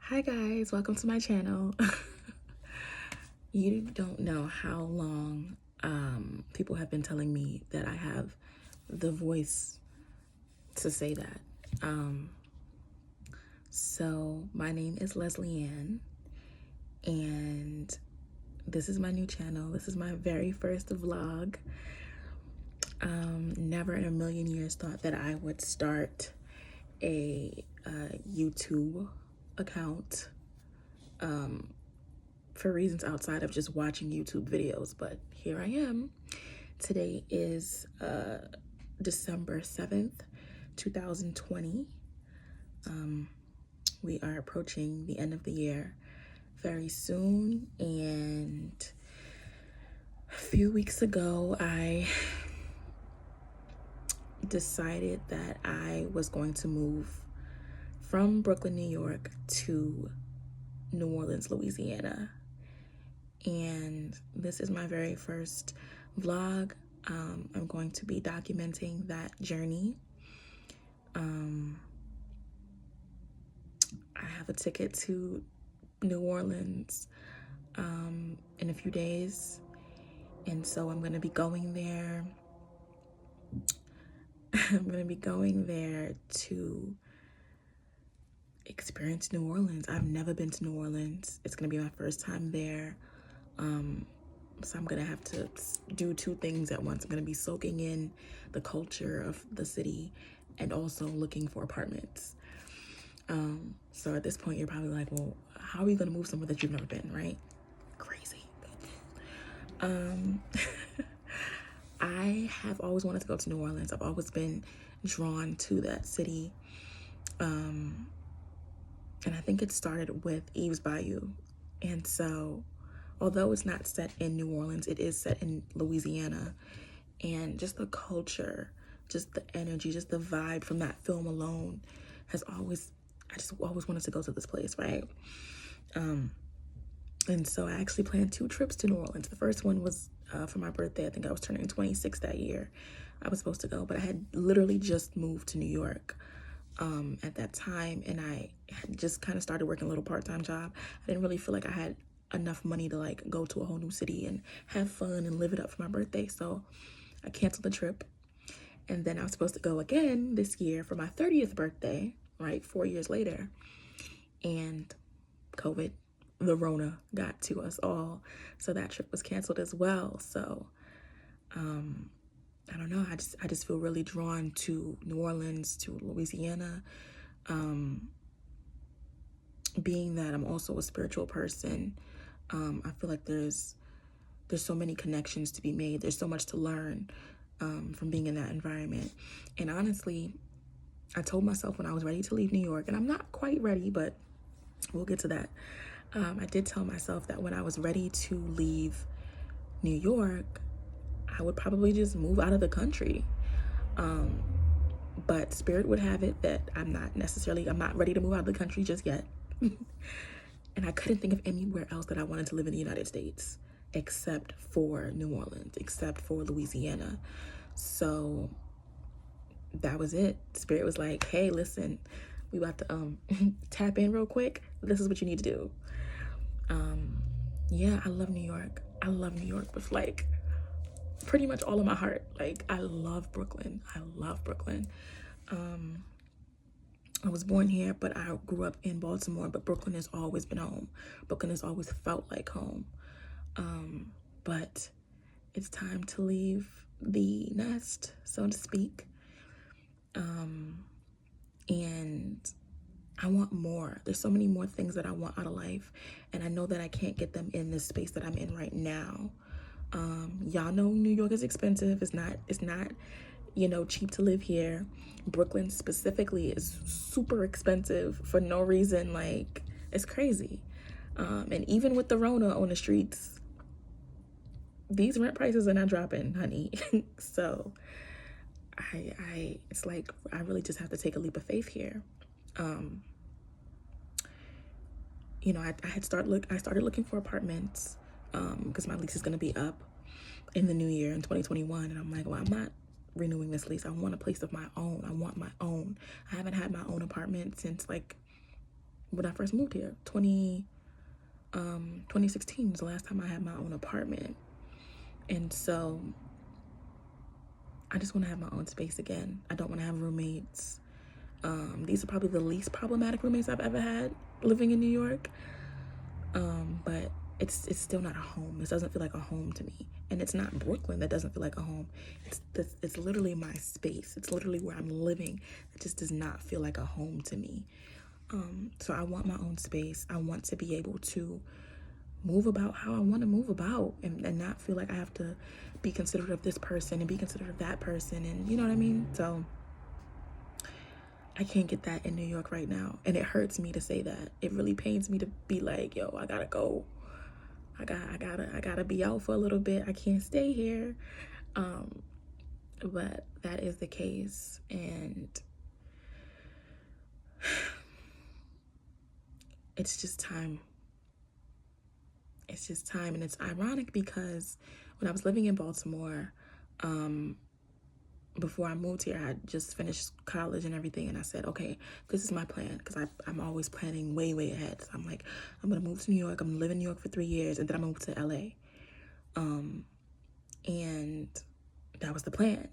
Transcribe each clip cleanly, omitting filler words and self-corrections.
Hi guys, welcome to my channel. You don't know how long people have been telling me that I have the voice to say that. So my name is Leslie Ann, and this is my new channel. This is my very first vlog. Never in a million years thought that I would start a YouTube account for reasons outside of just watching YouTube videos, but here I am. Today is December 7th, 2020. We are approaching the end of the year very soon, and a few weeks ago I decided that I was going to move from Brooklyn, New York to New Orleans, Louisiana. And this is my very first vlog. I'm going to be documenting that journey. I have a ticket to New Orleans in a few days, and so I'm going to be going there. I'm going to be going there to experience New Orleans. I've never been to New Orleans. It's going to be my first time there. So I'm gonna have to do two things at once. I'm gonna be soaking in the culture of the city and also looking for apartments. So at this point, you're probably like, well, how are you gonna move somewhere that you've never been, right? Crazy. I have always wanted to go to New Orleans. I've always been drawn to that city. And I think it started with Eve's Bayou. And so although it's not set in New Orleans, it is set in Louisiana. And just the culture, just the energy, just the vibe from that film alone has always, I just always wanted to go to this place, right? And so I actually planned 2 trips to New Orleans. The first one was for my birthday. I think I was turning 26 that year. I was supposed to go, but I had literally just moved to New York at that time, and I had just kind of started working a little part-time job. I didn't really feel like I had enough money to like go to a whole new city and have fun and live it up for my birthday, so I canceled the trip. And then I was supposed to go again this year for my 30th birthday, right, 4 years later, and COVID, the Rona, got to us all, so that trip was canceled as well. So I don't know, I just feel really drawn to New Orleans, to Louisiana. Being that I'm also a spiritual person, I feel like there's so many connections to be made. There's so much to learn from being in that environment. And honestly, I told myself when I was ready to leave New York, and I'm not quite ready, but we'll get to that. I did tell myself that when I was ready to leave New York, I would probably just move out of the country. But spirit would have it that I'm not ready to move out of the country just yet. And I couldn't think of anywhere else that I wanted to live in the United States except for New Orleans, except for Louisiana. So that was it. Spirit was like, hey, listen, we about to tap in real quick. This is what you need to do. Yeah, I love New York. I love New York with like pretty much all of my heart. Like, I love Brooklyn. I love Brooklyn. I was born here, but I grew up in Baltimore, but Brooklyn has always been home. Brooklyn has always felt like home. But it's time to leave the nest, so to speak. And I want more. There's so many more things that I want out of life, and I know that I can't get them in this space that I'm in right now. Y'all know New York is expensive. It's not, you know, cheap to live here. Brooklyn specifically is super expensive for no reason. Like, it's crazy. And even with the Rona on the streets, these rent prices are not dropping, honey. So it's like I really just have to take a leap of faith here. You know, I started looking for apartments because my lease is going to be up in the new year in 2021, and I'm like, well, I'm not renewing this lease. I want a place of my own. I want my own. I haven't had my own apartment since like when I first moved here. 2016 was the last time I had my own apartment. And so I just want to have my own space again. I don't want to have roommates. These are probably the least problematic roommates I've ever had living in New York. But it's still not a home. This doesn't feel like a home to me. And it's not Brooklyn that doesn't feel like a home. It's literally my space. It's literally where I'm living. It just does not feel like a home to me. So I want my own space. I want to be able to move about how I want to move about, and not feel like I have to be considerate of this person and be considerate of that person, and you know what I mean? So I can't get that in New York right now, and it hurts me to say that. It really pains me to be like, yo, I gotta go. I gotta be out for a little bit. I can't stay here. But that is the case, and it's just time. It's just time. And it's ironic because when I was living in Baltimore, before I moved here, I had just finished college and everything, and I said, okay, this is my plan, because I'm always planning way ahead. So I'm like, I'm gonna move to New York. I'm gonna live in New York for 3 years, and then I'm gonna move to LA. And that was the plan.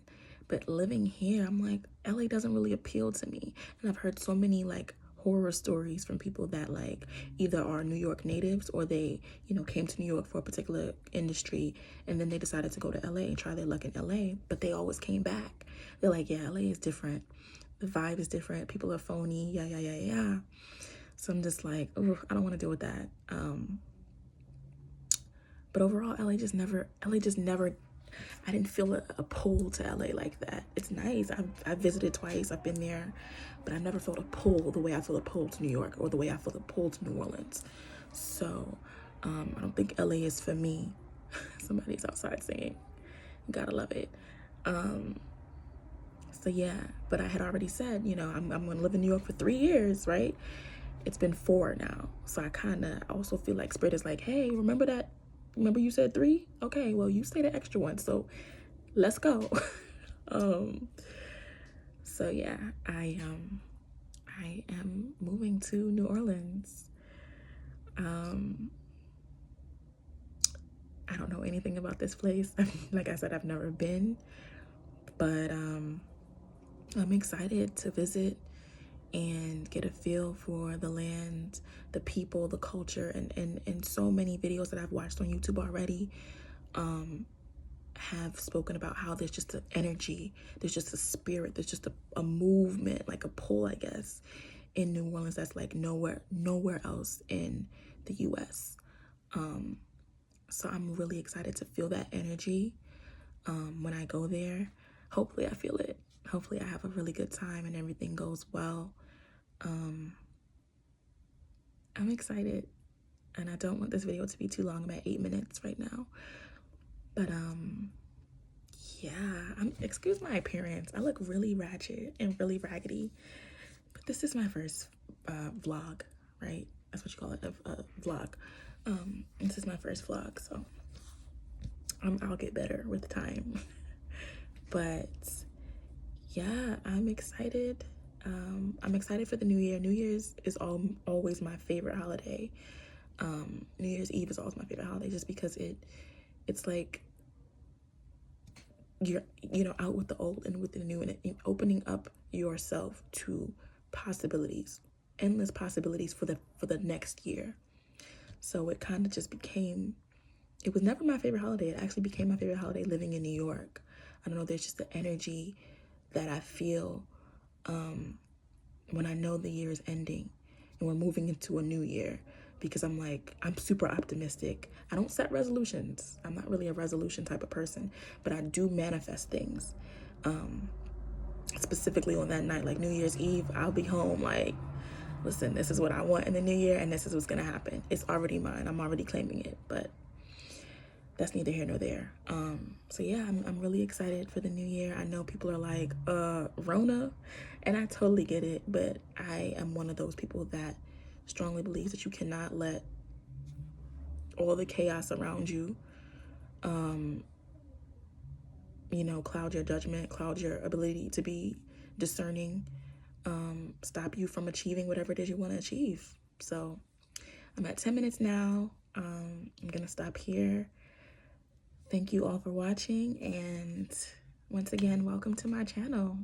But living here, I'm like, LA doesn't really appeal to me. And I've heard so many like horror stories from people that like either are New York natives, or they, came to New York for a particular industry, and then they decided to go to LA and try their luck in LA, but they always came back. They're like, yeah, LA is different. The vibe is different. People are phony. Yeah. So I'm just like, oh, I don't want to deal with that. But overall, LA just never, I didn't feel a pull to LA like that. It's nice. I've visited twice. I've been there, but I never felt a pull the way I feel a pull to New York, or the way I feel a pull to New Orleans. So I don't think LA is for me. Somebody's outside saying, gotta love it. So yeah, but I had already said, I'm going to live in New York for 3 years, right? It's been 4 now. So I kind of also feel like Spirit is like, hey, remember that? Remember you said 3? Okay, well, you stayed an extra one, so let's go. So yeah, I am moving to New Orleans. I don't know anything about this place. Like I said, I've never been, but I'm excited to visit and get a feel for the land, the people, the culture, and so many videos that I've watched on YouTube already have spoken about how there's just an energy, there's just a spirit, there's just a movement, like a pull, I guess, in New Orleans that's like nowhere else in the US. So I'm really excited to feel that energy when I go there. Hopefully I feel it. Hopefully I have a really good time and everything goes well. I'm excited, and I don't want this video to be too long. I'm at 8 minutes right now, but yeah, excuse my appearance. I look really ratchet and really raggedy, but this is my first vlog, right? That's what you call it, a vlog. This is my first vlog, so I'll get better with time. But yeah, I'm excited. I'm excited for the new year. New Year's is always my favorite holiday. New Year's Eve is always my favorite holiday, just because it's like you're out with the old and with the new, and opening up yourself to possibilities, endless possibilities for the next year. So it kind of just became, it was never my favorite holiday. It actually became my favorite holiday living in New York. I don't know, there's just the energy that I feel when I know the year is ending and we're moving into a new year, because I'm super optimistic. I don't set resolutions. I'm not really a resolution type of person, but I do manifest things. Specifically on that night, like New Year's Eve, I'll be home like, listen, this is what I want in the new year, and this is what's gonna happen. It's already mine. I'm already claiming it, but that's neither here nor there. So yeah, I'm really excited for the new year. I know people are like, Rona, and I totally get it, but I am one of those people that strongly believes that you cannot let all the chaos around you, cloud your judgment, cloud your ability to be discerning, stop you from achieving whatever it is you want to achieve. So I'm at 10 minutes now. I'm gonna stop here. Thank you all for watching, and once again, welcome to my channel.